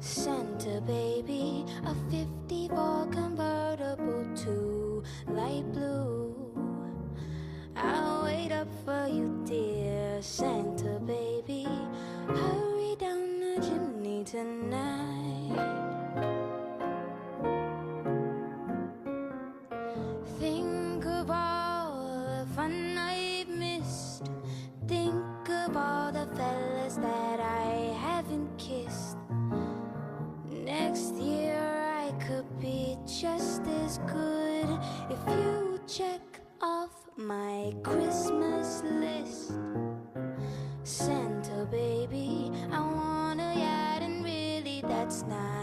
Santa baby, a 54 convertible to light blue. I'll wait up for you, dear Santa baby. Hurry down the chimney tonight. Think of all the fun I've missed. Think of all the fellas that I haven't kissed. Next year I could be just as good if you check off my Christmas list. Santa baby, I want a yacht and really that's not